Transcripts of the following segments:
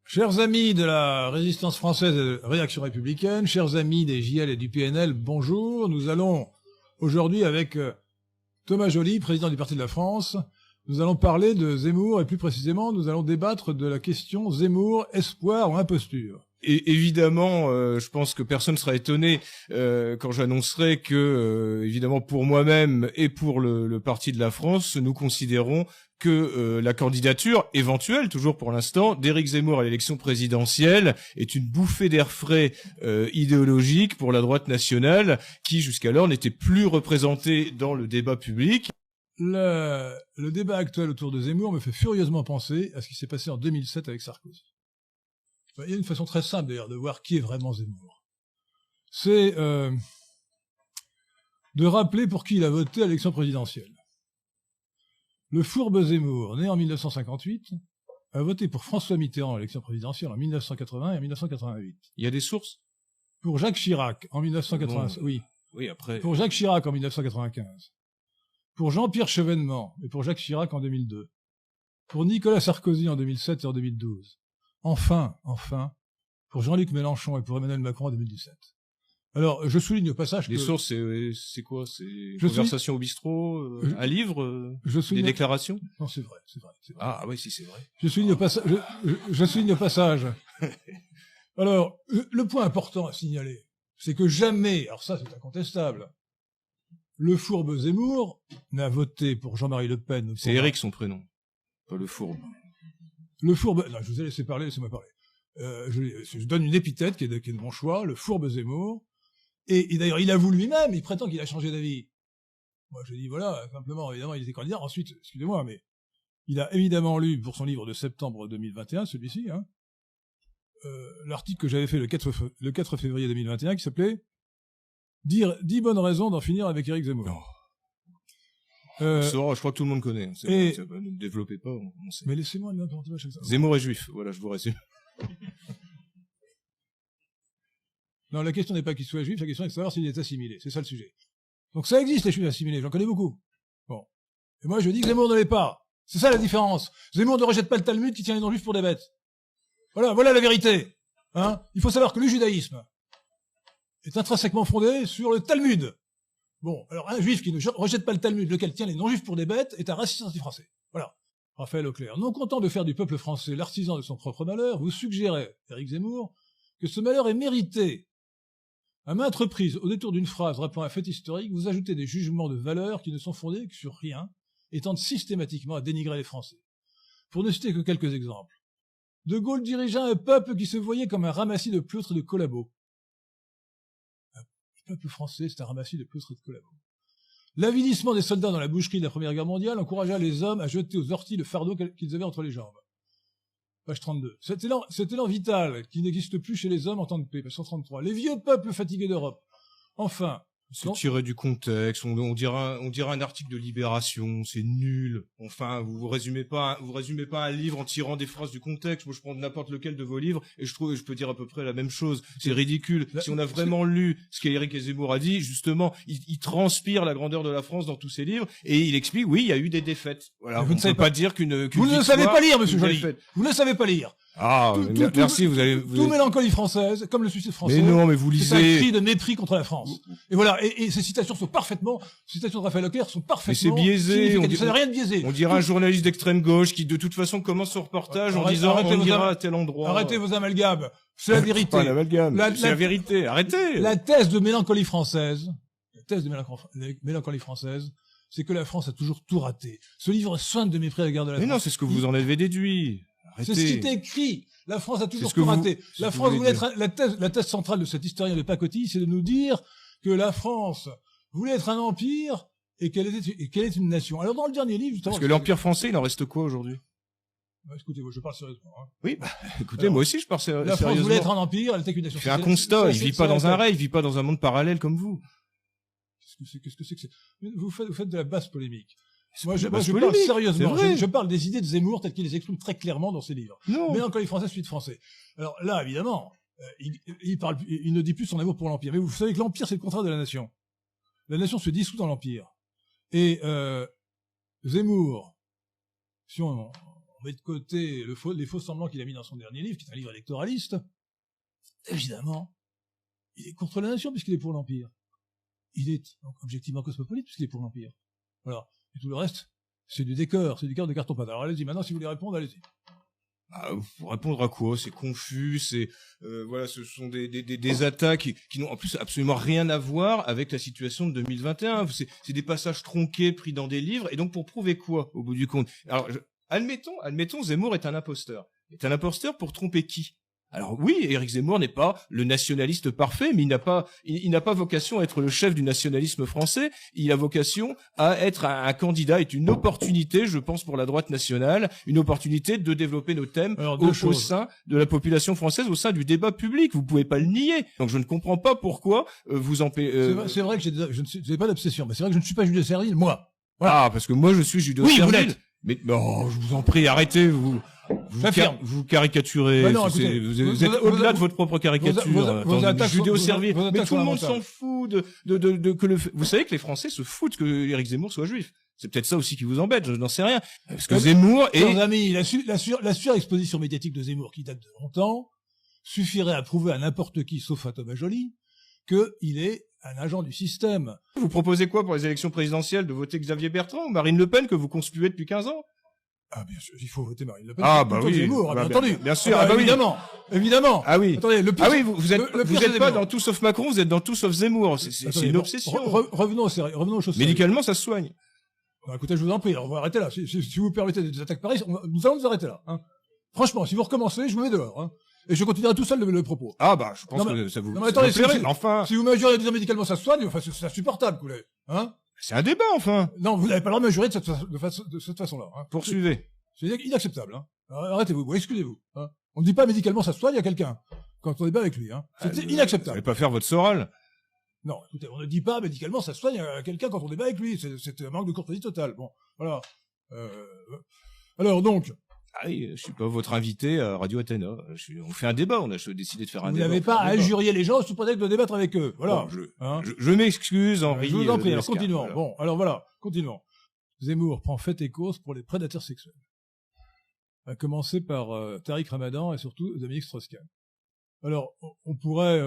Chers amis de la résistance française et de réaction républicaine, chers amis des JL et du PNL, bonjour. Nous allons aujourd'hui avec Thomas Joly, président du Parti de la France, nous allons parler de Zemmour et plus précisément nous allons débattre de la question Zemmour, espoir ou imposture. Et évidemment, je pense que personne ne sera étonné quand j'annoncerai que, évidemment, pour moi-même et pour le Parti de la France, nous considérons que la candidature éventuelle, toujours pour l'instant, d'Éric Zemmour à l'élection présidentielle est une bouffée d'air frais idéologique pour la droite nationale qui, jusqu'alors, n'était plus représentée dans le débat public. Le débat actuel autour de Zemmour me fait furieusement penser à ce qui s'est passé en 2007 avec Sarkozy. Il y a une façon très simple d'ailleurs de voir qui est vraiment Zemmour. C'est de rappeler pour qui il a voté à l'élection présidentielle. Le fourbe Zemmour, né en 1958, a voté pour François Mitterrand à l'élection présidentielle en 1980 et en 1988. Il y a des sources? Pour Jacques Chirac en 1985, bon, oui, après. Pour Jacques Chirac en 1995. Pour Jean-Pierre Chevènement et pour Jacques Chirac en 2002. Pour Nicolas Sarkozy en 2007 et en 2012. Enfin, pour Jean-Luc Mélenchon et pour Emmanuel Macron en 2017. Alors, je souligne au passage les que... sources, c'est quoi? C'est conversation au bistrot, un livre, des déclarations? Non, c'est vrai. Ah oui, si c'est vrai. Je souligne au passage. Alors, le point important à signaler, c'est que jamais, alors ça c'est incontestable, le fourbe Zemmour n'a voté pour Jean-Marie Le Pen. C'est Éric son prénom, pas le fourbe. Le fourbe... Non, je vous ai laissé parler, laissez-moi parler. Je donne une épithète qui est de mon choix, le fourbe Zemmour. Et d'ailleurs, il avoue lui-même, il prétend qu'il a changé d'avis. Moi, je dis, voilà, simplement, évidemment, il était candidat. Ensuite, excusez-moi, mais il a évidemment lu, pour son livre de septembre 2021, celui-ci, l'article que j'avais fait le 4 février 2021, qui s'appelait « 10 bonnes raisons d'en finir avec Éric Zemmour ». Je crois que tout le monde connaît. Ne développez pas, on sait. Mais laissez-moi le n'importe quoi chaque fois. Zemmour est juif, voilà, je vous résume. Non, la question n'est pas qu'il soit juif, la question est de savoir s'il est assimilé. C'est ça le sujet. Donc ça existe, les juifs assimilés, j'en connais beaucoup. Bon. Et moi, je dis que Zemmour ne l'est pas. C'est ça la différence. Zemmour ne rejette pas le Talmud qui tient les non-juifs pour des bêtes. Voilà la vérité. Il faut savoir que le judaïsme est intrinsèquement fondé sur le Talmud. Bon, alors un juif qui ne rejette pas le Talmud, lequel tient les non-juifs pour des bêtes, est un raciste anti-français. Voilà. Raphaël Auclair. Non content de faire du peuple français l'artisan de son propre malheur, vous suggérez, Éric Zemmour, que ce malheur est mérité. À maintes reprises, au détour d'une phrase rappelant un fait historique, vous ajoutez des jugements de valeur qui ne sont fondés que sur rien et tentent systématiquement à dénigrer les Français. Pour ne citer que quelques exemples. De Gaulle dirigea un peuple qui se voyait comme un ramassis de pleutres et de collabos. Le peuple français, c'est un ramassis de pleutres et de collabos. L'avilissement des soldats dans la boucherie de la Première Guerre mondiale encouragea les hommes à jeter aux orties le fardeau qu'ils avaient entre les jambes. Page 32. Cet élan vital qui n'existe plus chez les hommes en temps de paix. Page 133. Les vieux peuples fatigués d'Europe. Enfin. C'est tiré du contexte. On dirait un article de Libération. C'est nul. Enfin, vous résumez pas un livre en tirant des phrases du contexte. Moi, je prends n'importe lequel de vos livres et je peux dire à peu près la même chose. C'est ridicule. Si on a vraiment lu ce qu'Éric Zemmour a dit, justement, il transpire la grandeur de la France dans tous ses livres et il explique, oui, il y a eu des défaites. Voilà. Vous ne savez pas dire qu'une vous ne savez pas lire, monsieur Joly. Vous ne savez pas lire. Ah, merci, Tout mélancolie française, comme le suicide français. Mais non, mais vous lisez. C'est un cri de mépris contre la France. Et voilà. Et ces citations sont parfaitement, ces citations de Raphaël Auclair sont parfaitement. Mais c'est biaisé. Ça n'a rien de biaisé. On dirait un journaliste d'extrême gauche qui, de toute façon, commence son reportage en disant, on ira à tel endroit. Arrêtez vos amalgames. C'est la vérité. Pas l'amalgame. C'est la vérité. Arrêtez. La thèse de mélancolie française, c'est que la France a toujours tout raté. Ce livre soigne de mépris à la guerre de la France. Mais non, c'est ce que vous en avez déduit. Arrêtez. C'est ce qui est écrit. La France a toujours tout raté. La France voulait être, la thèse centrale de cet historien de pacotille, c'est de nous dire que la France voulait être un empire et qu'elle est une nation. Alors dans le dernier livre, justement. Parce que l'empire français, il en reste quoi aujourd'hui? Écoutez, moi, je parle sérieusement. Oui, écoutez, moi aussi, je parle sérieusement. La France voulait être un empire, elle était qu'une nation. C'est un constat. Il vit pas dans un rêve, il vit pas dans un monde parallèle comme vous. Qu'est-ce que c'est que c'est? Vous faites de la basse polémique. Moi, je parle sérieusement. Je parle des idées de Zemmour telles qu'il les exprime très clairement dans ses livres. Non. Mélancolie française, suite français. Alors là, évidemment, il ne dit plus son amour pour l'empire. Mais vous savez que l'empire, c'est le contraire de la nation. La nation se dissout dans l'empire. Et Zemmour, si on met de côté les faux semblants qu'il a mis dans son dernier livre, qui est un livre électoraliste, évidemment, il est contre la nation puisqu'il est pour l'Empire. Il est donc objectivement cosmopolite puisqu'il est pour l'Empire. Voilà. Et tout le reste, c'est du décor de carton-pâte. Alors allez-y, maintenant, si vous voulez répondre, allez-y. Pour répondre à quoi? C'est confus, voilà, ce sont des attaques qui n'ont en plus absolument rien à voir avec la situation de 2021. C'est des passages tronqués pris dans des livres, et donc pour prouver quoi, au bout du compte? Alors, admettons, Zemmour est un imposteur. Est un imposteur pour tromper qui? Alors oui, Éric Zemmour n'est pas le nationaliste parfait, mais il n'a pas vocation à être le chef du nationalisme français. Il a vocation à être un candidat, est une opportunité, je pense, pour la droite nationale, une opportunité de développer nos thèmes au sein de la population française, au sein du débat public. Vous pouvez pas le nier. Donc je ne comprends pas pourquoi vous empêchez. C'est vrai que je n'ai pas d'obsession, mais c'est vrai que je ne suis pas judéo-servile, moi. Voilà. Ah, parce que moi je suis judéo-servile. Oui, vous l'êtes. Mais non, je vous en prie, arrêtez, vous caricaturez. Bah non, écoutez, vous êtes au-delà de votre propre caricature. Judéo-servile. Mais tout le monde s'en fout vous savez que les Français se foutent que Éric Zemmour soit juif. C'est peut-être ça aussi qui vous embête, je n'en sais rien. Parce que Zemmour est... Chers amis, la surexposition médiatique de Zemmour, qui date de longtemps, suffirait à prouver à n'importe qui, sauf à Thomas Joly, qu'il est un agent du système. Vous proposez quoi pour les élections présidentielles? De voter Xavier Bertrand ou Marine Le Pen, que vous conspuez depuis 15 ans? Ah, bien sûr, il faut voter Marine Le Pen. Ah, bah oui. Zemmour, bien entendu. Bien sûr. Évidemment. Ah oui. Attendez, vous êtes pas dans tout sauf Macron, vous êtes dans tout sauf Zemmour. C'est une obsession. Revenons aux choses. Médicalement, ça se soigne. Bah, écoutez, je vous en prie, on va arrêter là. Si vous permettez des attaques pareilles, nous allons nous arrêter là, hein. Franchement, si vous recommencez, je vous mets dehors, hein. Et je continuerai tout seul le propos. Ah, bah, je pense que ça vous, non, mais attendez, enfin. Si vous mesurez à dire médicalement ça se soigne, enfin, c'est insupportable, vous voulez, hein. C'est un débat, enfin. Non, vous n'avez pas le droit de mesurer de cette façon-là, hein. Poursuivez. C'est inacceptable, hein. Arrêtez-vous, excusez-vous, hein. On ne dit pas médicalement ça se soigne à quelqu'un quand on débat avec lui, hein. C'est inacceptable. Vous n'allez pas faire votre Soral. Non, écoutez, on ne dit pas médicalement ça se soigne à quelqu'un quand on débat avec lui. C'est un manque de courtoisie totale. Bon, voilà. Alors donc. Ah oui, je suis pas votre invité à Radio Athéna. On fait un débat, on a décidé de faire un débat. Vous n'avez pas à injurier les gens sous prétexte de débattre avec eux. Voilà. Bon, je m'excuse, Henri. Je vous en prie, alors continuons. Voilà. Bon, alors voilà, continuons. Zemmour prend fait et cause pour les prédateurs sexuels. À commencer par Tariq Ramadan et surtout Dominique Strauss-Kahn. Alors, on pourrait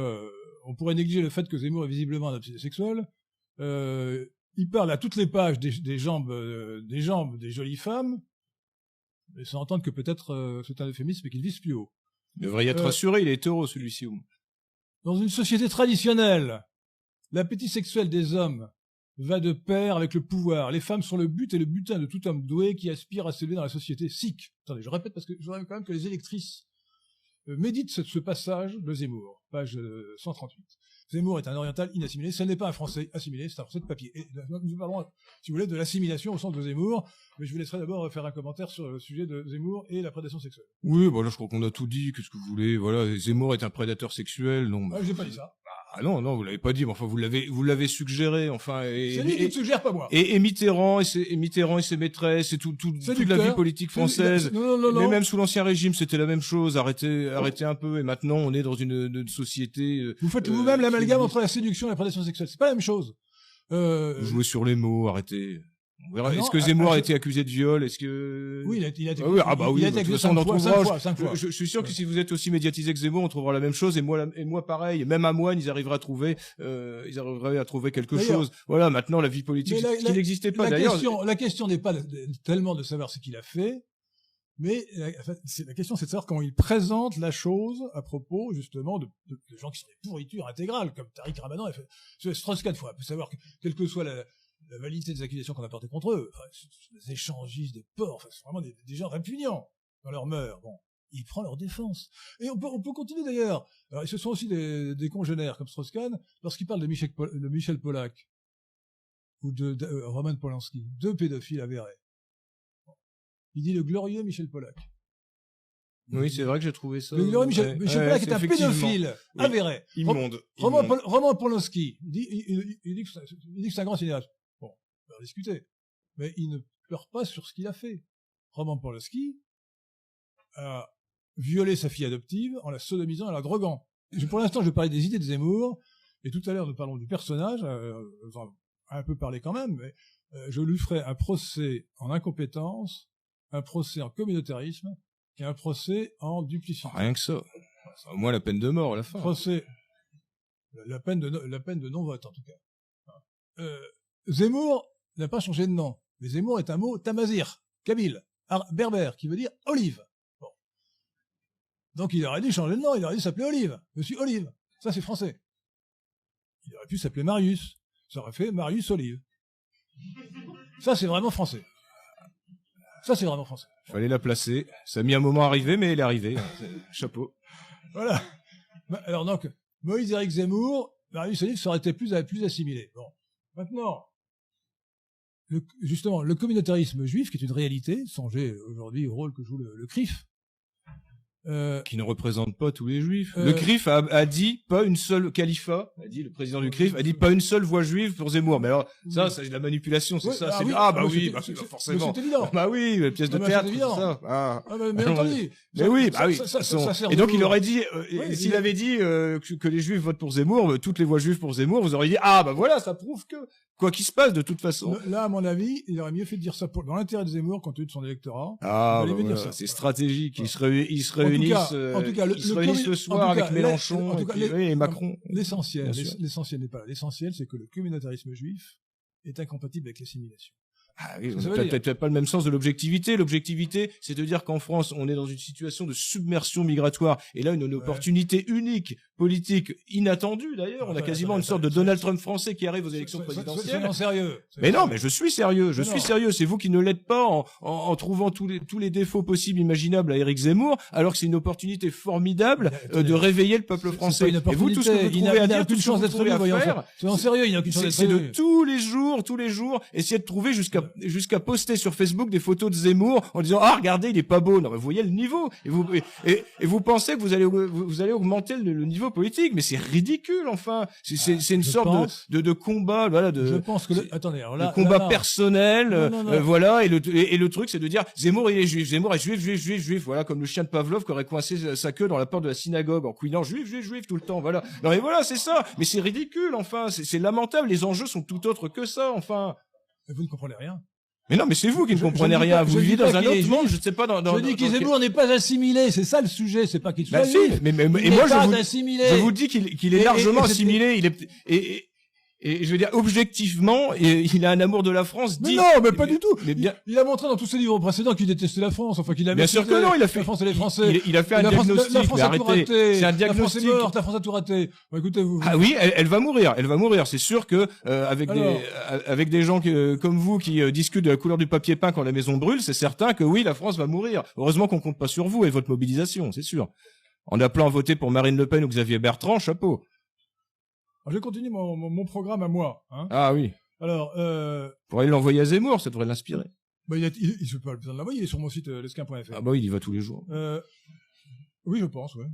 négliger le fait que Zemmour est visiblement un obsédé sexuel. Il parle à toutes les pages des jambes des jolies femmes, mais sans entendre que peut-être c'est un euphémisme et qu'il vise plus haut. Vous devriez être rassuré, il est heureux celui-ci. Dans une société traditionnelle, l'appétit sexuel des hommes va de pair avec le pouvoir. Les femmes sont le but et le butin de tout homme doué qui aspire à s'élever dans la société sikh. Attendez, je répète parce que je voudrais quand même que les électrices méditent ce passage de Zemmour, page 138. Zemmour est un oriental inassimilé, ce n'est pas un français assimilé, c'est un français de papier. Et nous parlons, si vous voulez, de l'assimilation au sens de Zemmour, mais je vous laisserai d'abord faire un commentaire sur le sujet de Zemmour et la prédation sexuelle. Oui, bah là je crois qu'on a tout dit, qu'est-ce que vous voulez, voilà, Zemmour est un prédateur sexuel, non. Ah, j'ai pas dit ça. Ah non, vous l'avez pas dit, mais enfin vous l'avez suggéré, enfin. C'est lui qui le suggère, pas moi. Et Mitterrand et ses maîtresses et toute la vie politique française. Non. Mais même sous l'Ancien Régime, c'était la même chose. Arrêtez un peu. Et maintenant, on est dans une société. Vous faites vous-même l'amalgame entre la séduction et la prédation sexuelle. C'est pas la même chose. Vous jouez sur les mots, arrêtez. On verra. Est-ce que Zemmour a été accusé de viol? Est-ce que... Oui, il a été accusé 5 fois. Je suis sûr que si vous êtes aussi médiatisé que Zemmour, on trouvera la même chose. Et moi pareil. Même à Moine, ils arriveraient à trouver quelque chose. Voilà, maintenant, la vie politique, ce qui n'existait pas d'ailleurs. La question n'est pas tellement de savoir ce qu'il a fait, mais la question, c'est de savoir comment il présente la chose à propos, justement, de gens qui sont des pourritures intégrales, comme Tariq Ramadan. Strauss-Kahn, il faut savoir que, quelle que soit la validité des accusations qu'on a portées contre eux, enfin, des échangistes, des porcs, enfin, c'est vraiment des gens répugnants dans leur mœurs. Bon, il prend leur défense. Et on peut continuer d'ailleurs. Alors, ce sont aussi des congénères comme Strauss-Kahn, lorsqu'il parle de Michel Pollack ou de Roman Polanski, deux pédophiles avérés. Il dit le glorieux Michel Pollack. Oui, c'est vrai que j'ai trouvé ça. Le glorieux Michel Pollack est un pédophile avéré. Immonde. Roman Polanski, il dit que c'est un grand cinéaste. Bon, on va en discuter. Mais il ne pleure pas sur ce qu'il a fait. Roman Polanski a violé sa fille adoptive en la sodomisant et la droguant. Pour l'instant, je parlais des idées de Zemmour, et tout à l'heure, nous parlons du personnage, un peu parlé quand même, mais je lui ferai un procès en incompétence un procès en communautarisme et un procès en duplicité. Rien que ça. C'est au moins la peine de mort à la fin. Procès, la peine de non-vote en tout cas. Zemmour n'a pas changé de nom, mais Zemmour est un mot tamazir, kabyle, berbère, qui veut dire olive. Bon. Donc il aurait dû changer de nom, il aurait dû s'appeler Olive, Monsieur Olive. Ça c'est français. Il aurait pu s'appeler Marius, ça aurait fait Marius Olive. Ça c'est vraiment français. Ça c'est vraiment français. Fallait la placer. Ça a mis un moment à arriver, mais elle est arrivée. Chapeau. Voilà. Alors donc, Moïse Éric Zemmour, Marius Olive, ça aurait été plus assimilé. Bon. Maintenant, justement, le communautarisme juif, qui est une réalité, songez aujourd'hui au rôle que joue le CRIF. Qui ne représente pas tous les juifs. Le CRIF a dit pas une seule califat, a dit le président du CRIF a dit pas une seule voix juive pour Zemmour. Mais alors ça c'est de la manipulation, c'est ça. Forcément. C'est évident. Bah oui, pièce de théâtre, c'est ça. Mais entendu. Mais oui, bah oui. Et donc il aurait dit, s'il avait dit que les juifs votent pour Zemmour, toutes les voix juives pour Zemmour, vous auriez dit bah voilà, ça prouve que quoi qu'il se passe de toute façon. Là, à mon avis, il aurait mieux fait de dire ça dans l'intérêt de Zemmour compte tenu de son électorat. C'est stratégique. Ils se réunissent le soir avec Mélenchon et Macron. L'essentiel n'est pas là. L'essentiel, c'est que le communautarisme juif est incompatible avec l'assimilation. Ah oui, peut-être pas le même sens de l'objectivité. L'objectivité, c'est de dire qu'en France, on est dans une situation de submersion migratoire. Et là, une opportunité unique, politique, inattendue d'ailleurs. On a quasiment une sorte de Donald Trump français qui arrive aux élections présidentielles. C'est sérieux. Mais non, mais je suis sérieux. Je suis sérieux. C'est vous qui ne l'êtes pas en trouvant tous les défauts possibles, imaginables à Éric Zemmour, alors que c'est une opportunité formidable de réveiller le peuple français. Et vous, tout ce que vous trouvez à dire, toute chance d'être à faire, c'est sérieux, il n'a aucune chance d'être c'est de tous les jours, essayer de trouver jusqu'à poster sur Facebook des photos de Zemmour en disant regardez, il est pas beau. Non, mais vous voyez le niveau et vous pensez que vous allez augmenter le niveau politique, mais c'est ridicule enfin. C'est une sorte de combat, voilà, je pense que de combat personnel, voilà, et le truc c'est de dire Zemmour il est juif, Zemmour est juif, voilà, comme le chien de Pavlov qui aurait coincé sa queue dans la porte de la synagogue en couinant juif tout le temps, voilà. Non mais voilà, c'est ça, mais c'est ridicule enfin, c'est lamentable, les enjeux sont tout autres que ça enfin. Mais vous ne comprenez rien. Mais non, mais c'est vous qui ne comprenez rien. Vous vivez dans un autre monde, je ne sais pas je dis que Zemmour n'est pas assimilé, c'est ça le sujet, c'est pas qu'il soit juif. Mais moi je vous dis qu'il est largement assimilé, et je veux dire, objectivement, il a un amour de la France. Mais non, mais pas du tout. Mais bien, il a montré dans tous ses livres précédents qu'il détestait la France. Enfin, qu'il a bien sûr que non, il a fait la France et les Français. Il a fait un diagnostic. Mais arrêtez. C'est un diagnostic. La France est morte, la France a tout raté. Bon, écoutez, vous. Ah oui, elle va mourir. Elle va mourir. C'est sûr que avec des gens comme vous qui discutent de la couleur du papier peint quand la maison brûle, c'est certain que oui, la France va mourir. Heureusement qu'on compte pas sur vous et votre mobilisation, c'est sûr. En appelant à voter pour Marine Le Pen ou Xavier Bertrand, chapeau. Alors, je continue mon programme à moi. Hein. Ah oui. Alors, pour aller l'envoyer à Zemmour, ça devrait l'inspirer. Bah, je peux pas besoin de l'envoyer, il est sur mon site lesquin.fr. Ah bah oui, il y va tous les jours. Oui, je pense, ouais.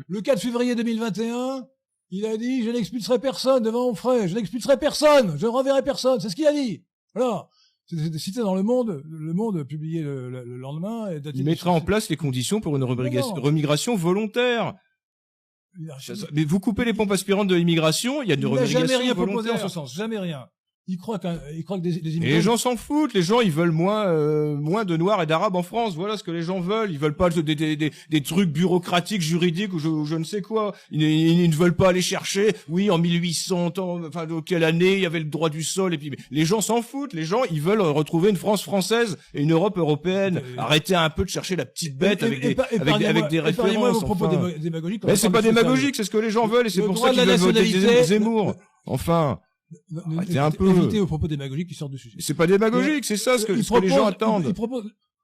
Le 4 février 2021, il a dit, je n'expulserai personne devant Onfray, je n'expulserai personne, je ne renverrai personne, c'est ce qu'il a dit. Voilà. C'est cité dans Le Monde publié le lendemain. Il mettra en place les conditions pour une remigration volontaire. Mais vous coupez les pompes aspirantes de l'immigration, il y a une remigration volontaire. Il n'a jamais rien proposé en ce sens, jamais rien. Il croit que des immigrants... Et les gens s'en foutent, les gens ils veulent moins de noirs et d'arabes en France, voilà ce que les gens veulent, ils veulent pas des trucs bureaucratiques, juridiques ou je ne sais quoi, ils ne veulent pas aller chercher, oui en 1800, enfin quelle année il y avait le droit du sol, et puis les gens s'en foutent, les gens ils veulent retrouver une France française et une Europe européenne, arrêtez un peu de chercher la petite bête avec des références. Mais c'est pas démagogique, c'est ce que les gens veulent et c'est pour ça qu'ils veulent voter Zemmour. Enfin... Arrêtez un peu. Évitez aux propos démagogiques qui sortent du sujet. C'est pas démagogique, c'est ça ce que les gens attendent.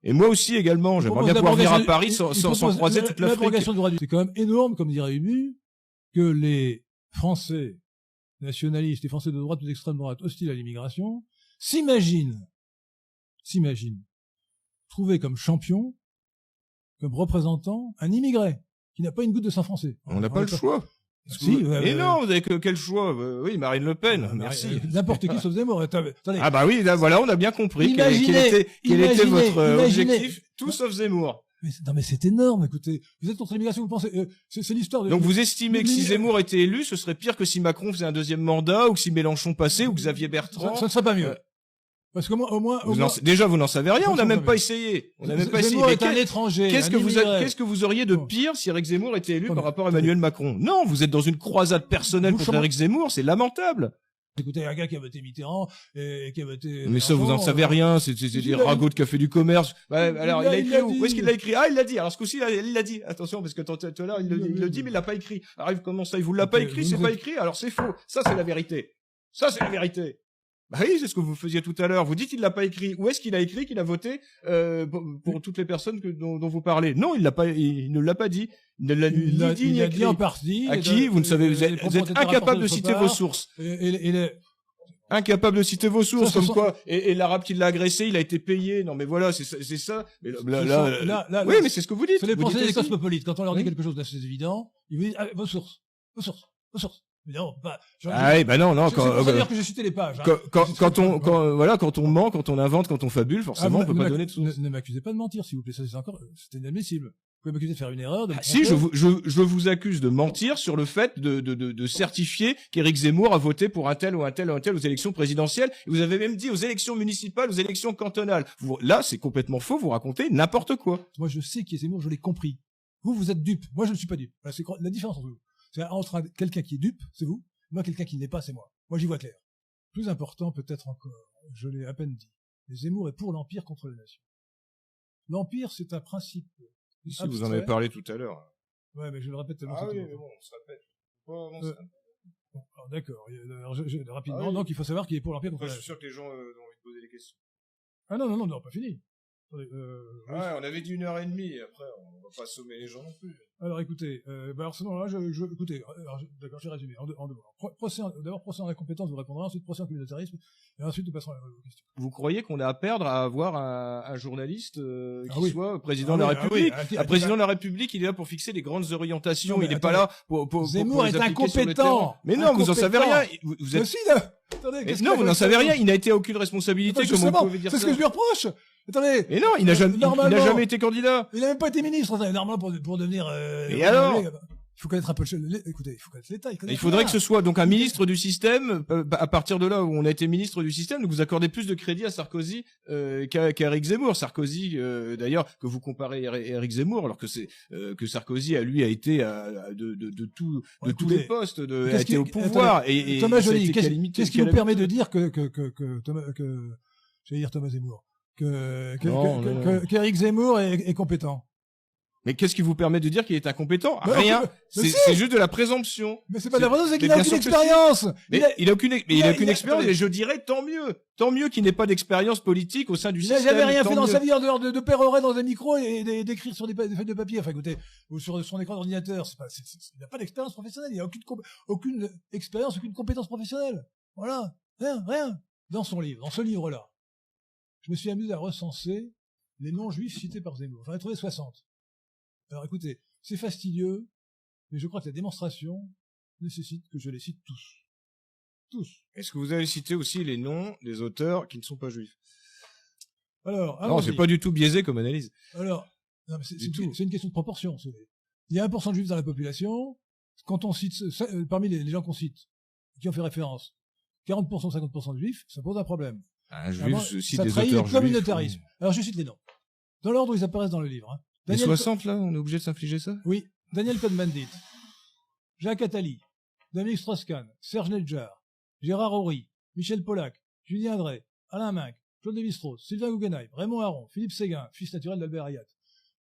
Et moi aussi également, j'aimerais bien pouvoir venir à Paris sans croiser toute l'Afrique. C'est quand même énorme, comme dirait Ubu, que les Français nationalistes, les Français de droite ou d'extrême droite hostiles à l'immigration, s'imaginent trouver comme champion, comme représentant, un immigré qui n'a pas une goutte de sang français. On n'a pas le choix. Si, et non, vous avez quel choix? Oui, Marine Le Pen, merci. N'importe qui sauf Zemmour. Attendez. Ah bah oui, là, voilà, on a bien compris quel était votre objectif, tout sauf Zemmour. Mais c'est énorme, écoutez. Vous êtes contre l'immigration, vous pensez, c'est l'histoire de... Donc vous estimez que si Zemmour était élu, ce serait pire que si Macron faisait un deuxième mandat, ou que si Mélenchon passait, ou Xavier Bertrand? Ça ne serait pas mieux. Parce qu'au moins, au moins, Déjà, vous n'en savez rien. On n'a même pas essayé. essayé. On n'a même pas essayé. Zemmour est un étranger. Qu'est-ce que vous auriez de pire si Éric Zemmour était élu par rapport à Emmanuel Macron? Non, vous êtes dans une croisade personnelle contre Éric Zemmour. C'est lamentable. Écoutez, un gars qui a voté Mitterrand et qui a voté... Mais ça, vous en savez rien. C'est des ragots de café du commerce. Alors, il a écrit où? Où est-ce qu'il l'a écrit? Ah, il l'a dit. Alors, ce coup-ci, il l'a dit. Attention, parce que tout à l'heure, il le dit, mais il l'a pas écrit. Alors, comment ça? Il vous l'a pas écrit? C'est pas écrit? Alors, c'est faux. Ça, c'est la vérité. Ça, c'est la vérité. Bah oui, c'est ce que vous faisiez tout à l'heure. Vous dites qu'il l'a pas écrit. Où est-ce qu'il a écrit qu'il a voté pour toutes les personnes dont vous parlez? Non, il ne l'a pas dit. Il ne l'a ni dit ni écrit. Il a dit en partie. À qui? Vous ne savez, vous êtes incapable de citer vos sources. Incapable de citer vos sources, comme quoi. Et l'arabe qui l'a agressé, il a été payé. Non, mais voilà, c'est ça. Mais là, oui, mais c'est ce que vous dites. C'est les pensées des cosmopolites. Quand on leur dit quelque chose d'assez évident, ils vous disent, vos sources. Mais non, pas. Oui, bah non. C'est pour dire que j'ai cité les pages. Quand on ment, quand on invente, quand on fabule, forcément, on peut pas donner de sources. Ne m'accusez pas de mentir, s'il vous plaît. Ça, c'est inadmissible. Vous pouvez m'accuser de faire une erreur. Si, je vous accuse de mentir sur le fait de certifier qu'Éric Zemmour a voté pour un tel ou un tel ou un tel aux élections présidentielles. Et vous avez même dit aux élections municipales, aux élections cantonales. Là, c'est complètement faux. Vous racontez n'importe quoi. Moi, je sais qui est Zemmour. Je l'ai compris. Vous êtes dupe. Moi, je ne suis pas dupe. Voilà, c'est la différence entre vous. C'est entre quelqu'un qui est dupe, c'est vous. Moi, quelqu'un qui ne l'est pas, c'est moi. Moi, j'y vois clair. Plus important, peut-être encore, je l'ai à peine dit. Mais Zemmour est pour l'Empire contre la nation. L'Empire, c'est un principe. Si vous en avez parlé tout à l'heure. Ouais, mais je le répète tellement. Ah oui, mais bon, on se répète. Bon, d'accord. Alors, rapidement, donc, il faut savoir qu'il est pour l'Empire contre la nation. Je suis sûr que les gens ont envie de poser des questions. Ah non, pas fini. Ouais, on avait dit 1h30, et après, on va pas assommer les gens non plus. Alors, écoutez, alors, sinon, là, écoutez, d'accord, j'ai résumé, en deux mots. D'abord, procès en incompétence, vous répondrez, ensuite, procès en communautarisme, et ensuite, nous passerons aux questions. Vous croyez qu'on a à perdre à avoir un journaliste, qui soit président de la République? Un président de la République, il est là pour fixer les grandes orientations, il n'est pas là pour Zemmour est incompétent! Mais non, vous en savez rien! Vous êtes... Attendez, non, vous n'en savez rien, il n'a été à aucune responsabilité, comme vous pouvez dire ça. C'est ce que je lui reproche! Attendez! Mais non, il n'a jamais été candidat! Il n'a même pas été ministre, normalement, pour devenir, et alors? Il faut connaître un peu écoutez, il faut connaître l'État. Il faudrait que ce soit donc un ministre du système, à partir de là où on a été ministre du système, donc vous accordez plus de crédit à Sarkozy, qu'à Éric Zemmour. Sarkozy, d'ailleurs, que vous comparez à Éric Zemmour, alors que Sarkozy, lui, a été, de tous les postes, a été au pouvoir, et Thomas Joly, qu'est-ce qui vous permet de dire j'allais dire Thomas Zemmour, qu'Éric Zemmour est compétent? Mais qu'est-ce qui vous permet de dire qu'il est incompétent? Rien. C'est juste de la présomption. Mais c'est pas de la présomption, c'est qu'il a aucune expérience. Il a aucune expérience, et je dirais tant mieux. Tant mieux qu'il n'ait pas d'expérience politique au sein du système. Il n'a jamais rien fait dans sa vie en dehors de pérorer dans un micro et d'écrire sur des feuilles de papier. Enfin, écoutez, ou sur son écran d'ordinateur. Il n'a pas d'expérience professionnelle. Il n'a aucune expérience, aucune compétence professionnelle. Voilà. Rien. Dans son livre, dans ce livre-là. Je me suis amusé à recenser les noms juifs cités par Zemmour. J'en ai trouvé 60. Alors écoutez, c'est fastidieux, mais je crois que la démonstration nécessite que je les cite tous. Tous. Est-ce que vous avez cité aussi les noms des auteurs qui ne sont pas juifs? Alors, non, c'est pas du tout biaisé comme analyse. Alors, non, mais c'est une question de proportion. Il y a 1% de juifs dans la population. Quand on cite, parmi les gens qu'on cite, qui ont fait référence, 40%, 50% de juifs, ça pose un problème. Un juif cite ça des trahit auteurs le communautarisme. Alors je cite les noms. Dans l'ordre où ils apparaissent dans le livre. Les 60, là, on est obligé de s'infliger ça? Oui. Daniel Cohn-Bendit, Jacques Attali, Dominique Strauss-Kahn, Serge Nedjar, Gérard Horry, Michel Pollack, Julien Drey, Alain Minck, Claude Lévi-Strauss, Sylvain Guggenheim, Raymond Aron, Philippe Séguin, fils naturel d'Albert Hayat,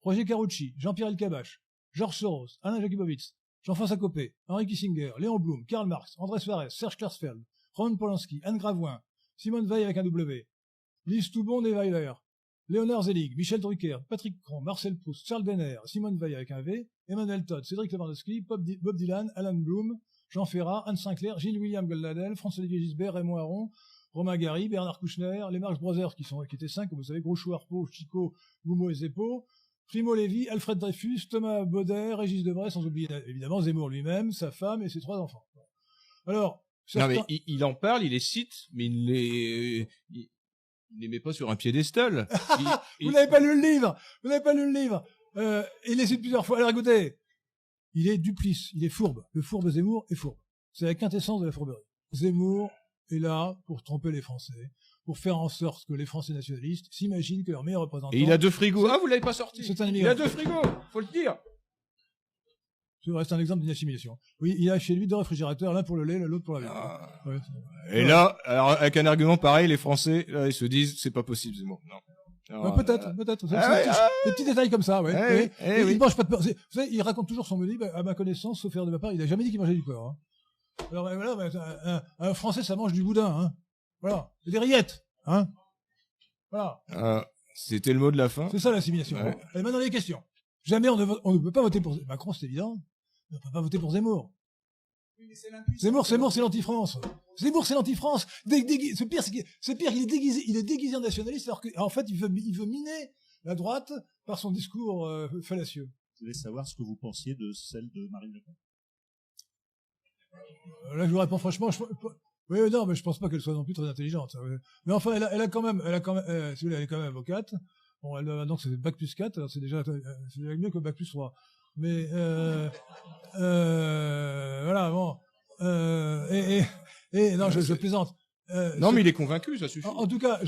Roger Carucci, Jean-Pierre Elkabbach, Georges Soros, Alain Jakubowicz, Jean-François Copé, Henri Kissinger, Léon Blum, Karl Marx, André Suarez, Serge Klarsfeld, Roman Polanski, Anne Gravoin, Simone Veil avec un W, Lise Toubon et Weiler, Léonard Zelig, Michel Drucker, Patrick Cron, Marcel Proust, Charles Benner, Simone Veil avec un V, Emmanuel Todd, Cédric Lewandowski, Bob Dylan, Alan Bloom, Jean Ferrat, Anne Sinclair, Gilles William Goldnadel, François-Olivier Gisbert, Raymond Aron, Romain Gary, Bernard Kouchner, les Marx Brothers qui étaient 5, comme vous savez, Groucho, Harpeau, Chico, Goumeau et Zeppo, Primo Levi, Alfred Dreyfus, Thomas Baudet, Régis Debray, sans oublier évidemment Zemmour lui-même, sa femme et ses 3 enfants. Alors, certains... Non mais il en parle, il les cite, mais il les met pas sur un piédestal. Vous n'avez pas lu le livre. Il les cite plusieurs fois. Alors écoutez, il est duplice, il est fourbe. Le fourbe Zemmour est fourbe. C'est la quintessence de la fourberie. Zemmour est là pour tromper les Français, pour faire en sorte que les Français nationalistes s'imaginent que leur meilleur représentant... Et il a 2 frigos. Ah, vous l'avez pas sorti. C'est un Il a immigrant. 2 frigos, faut le dire. Ça reste un exemple d'une assimilation. Oui, il a chez lui 2 réfrigérateurs, l'un pour le lait, l'autre pour la viande. Ah. Ouais, Et là, alors, avec un argument pareil, les Français, là, ils se disent, c'est pas possible, Zemmour. Non. Alors, peut-être. Des petits détails comme ça, ouais. Il mange pas de porc. Vous savez, il raconte toujours son menu, à ma connaissance, sauf faire de ma part, il a jamais dit qu'il mangeait du porc. Hein. Alors voilà, un Français, ça mange du boudin, hein. Voilà. Et des rillettes, hein. Voilà. C'était le mot de la fin. C'est ça l'assimilation. Ouais. Et maintenant les questions. Jamais on ne peut pas voter pour Macron, c'est évident. On ne peut pas voter pour Zemmour. Zemmour, c'est l'anti-France. Zemmour, c'est l'anti-France. C'est pire, il est déguisé en nationaliste, alors qu'en fait, il veut miner la droite par son discours fallacieux. Je voulais savoir ce que vous pensiez de celle de Marine Le Pen. Là, je vous réponds franchement. Oui, non, mais je pense pas qu'elle soit non plus très intelligente. Mais enfin, elle est quand même avocate. Bon, donc c'est bac plus 4, alors c'est déjà mieux que bac plus 3. Mais voilà, bon. Non, je plaisante. Non, mais il est convaincu, ça suffit. En tout cas,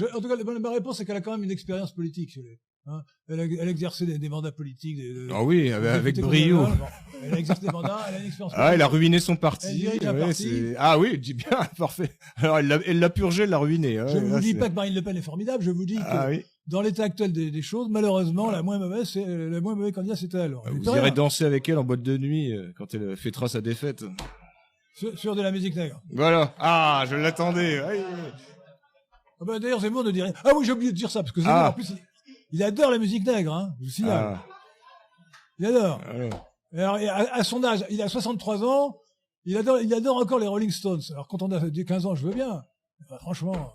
ma réponse c'est qu'elle a quand même une expérience politique. Hein, elle a exercé des mandats politiques. Ah oui, avec brio. Bon, elle a exercé des mandats, elle a une expérience politique. Ah, elle a ruiné son parti. Elle dirige un parti. Ah oui, dis bien, parfait. Alors, elle l'a purgé, elle l'a ruiné. Je ne vous dis pas que Marine Le Pen est formidable, je vous dis que dans l'état actuel des choses, malheureusement, le moins mauvais candidat, c'est elle. Vous irez danser avec elle en boîte de nuit quand elle fêtera sa défaite. Sur de la musique nègre. Voilà. Ah, je l'attendais. D'ailleurs, Zemmour ne dit rien. Ah oui, j'ai oublié de dire ça, parce que Zemmour, en plus, il adore la musique nègre, hein, je vous signale. Il adore. Alors, à son âge, il a 63 ans, il adore encore les Rolling Stones. Alors, quand on a 15 ans, je veux bien. Enfin, franchement,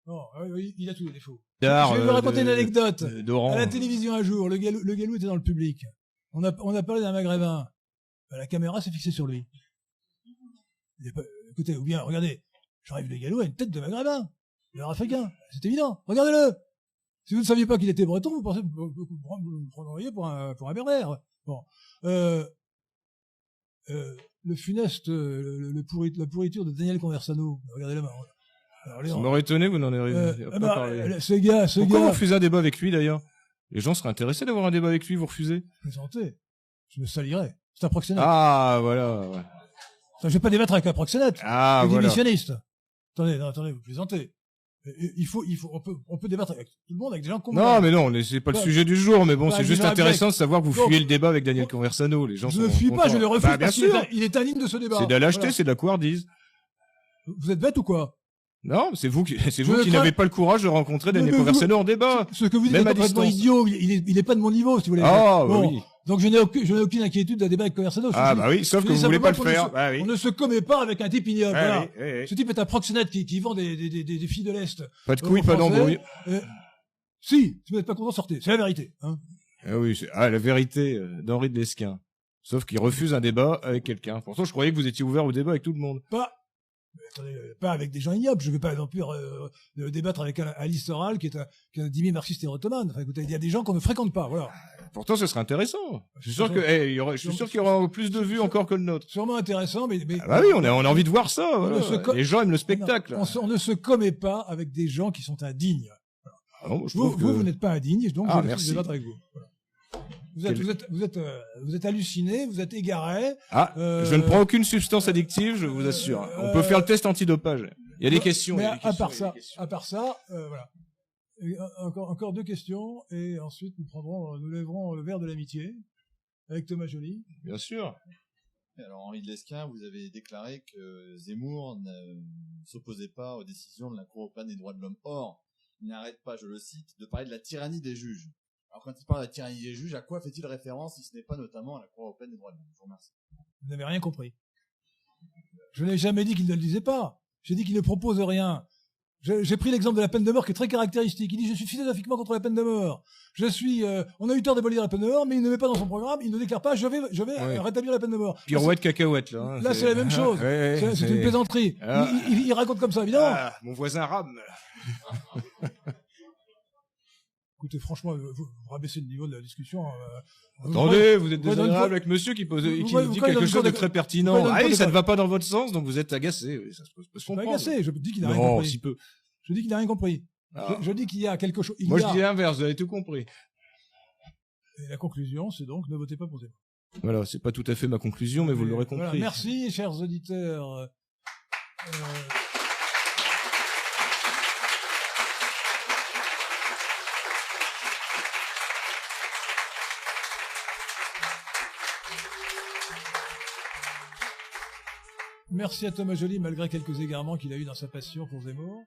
non, il a tous les défauts. Je vais vous raconter une anecdote. À la télévision un jour, le Galou était dans le public. On a parlé d'un Maghrébin. La caméra s'est fixée sur lui. Écoutez, ou bien, regardez, j'arrive le Galou a une tête de Maghrébin. Nord-africain. C'est évident. Regardez-le. Si vous ne saviez pas qu'il était breton, vous pensez que vous le prendriez pour un berbère. Bon. Le funeste, la pourriture de Daniel Conversano. Regardez là-bas. Ça m'aurait étonné, vous n'en avez pas parlé. Pourquoi vous refusez un débat avec lui, d'ailleurs? Les gens seraient intéressés d'avoir un débat avec lui, vous refusez? Plaisantez. Je me salirais. C'est un proxénète. Ah, voilà, ouais. Je vais pas débattre avec un proxénète. Ah, voilà. Démissionniste. Attendez, vous plaisantez. On peut débattre avec tout le monde, avec des gens qu'on... Non, mais non, c'est pas le sujet du jour, mais bon, c'est juste intéressant de savoir que vous fuyez le débat avec Daniel Conversano. Les gens je ne fuis pas, je le refuse parce qu'il est indigne de ce débat. C'est de la lâcheté, c'est de la couardise. Vous êtes bête ou quoi? Non, c'est vous qui n'avez pas le courage de rencontrer Daniel Conversano en débat. Ce que vous dites est complètement idiot, il est pas de mon niveau, si vous voulez. Ah, oui. Donc je n'ai aucune inquiétude d'un débat avec Conversano. Ah bah oui, sauf que vous voulez pas le faire. On ne se commet pas avec un type ignoble. Voilà. Ce type est un proxénète qui vend des filles de l'Est. Pas de couilles, pas d'embrouille. Si vous n'êtes pas content, sortez. C'est la vérité. Hein. Ah oui, la vérité d'Henri de Lesquin. Sauf qu'il refuse un débat avec quelqu'un. Pourtant, je croyais que vous étiez ouvert au débat avec tout le monde. Pas avec des gens ignobles. Je ne vais pas non plus débattre avec Alice Soral, qui est un diminué marxiste et ottomane. Enfin, écoutez, il y a des gens qu'on ne fréquente pas, voilà. Pourtant, ce serait intéressant. Je suis sûr qu'il y aura plus de vues encore que le nôtre. Sûrement intéressant, mais ah bah oui, on a envie de voir ça. Voilà. Les gens aiment le spectacle. On ne se commet pas avec des gens qui sont indignes. Voilà. Ah non, vous n'êtes pas indigne, donc je vais débattre avec vous. Voilà. Vous êtes halluciné, vous êtes égaré. Je ne prends aucune substance addictive, je vous assure. On peut faire le test antidopage. Il y a des questions. Mais à part ça, voilà. Encore 2 questions, et ensuite nous lèverons le verre de l'amitié avec Thomas Joly. Bien sûr. Alors Henri de Lesquin, vous avez déclaré que Zemmour ne s'opposait pas aux décisions de la Cour européenne des droits de l'homme. Or, il n'arrête pas, je le cite, de parler de la tyrannie des juges. Alors quand il parle de la tyrannie des juges, à quoi fait-il référence si ce n'est pas notamment à la Cour européenne des droits de l'homme? Je vous remercie. Vous n'avez rien compris. Je n'ai jamais dit qu'il ne le disait pas. J'ai dit qu'il ne propose rien. J'ai pris l'exemple de la peine de mort qui est très caractéristique. Il dit je suis philosophiquement contre la peine de mort. On a eu tort d'abolir la peine de mort, mais il ne met pas dans son programme. Il ne déclare pas je vais rétablir la peine de mort. Pirouette cacahuète là. Hein, là c'est la même chose. C'est une plaisanterie. Il raconte comme ça évidemment. Mon voisin rame. Écoutez, franchement, vous rabaissez le niveau de la discussion. Attendez, vous êtes désagréable avec monsieur qui dit quelque chose de très pertinent. Ah oui, ça ne va pas dans votre sens, donc vous êtes agacé. Oui, ça se pose pas. Je suis pas agacé, je dis qu'il n'a rien compris. Non, si peu. Je dis qu'il n'a rien compris. Ah. Je dis qu'il y a quelque chose. Moi, je dis l'inverse, vous avez tout compris. Et la conclusion, c'est donc ne votez pas pour Zemmour. Voilà, c'est pas tout à fait ma conclusion, mais vous l'aurez compris. Voilà, merci, chers auditeurs. Merci à Thomas Joly, malgré quelques égarements qu'il a eu dans sa passion pour Zemmour.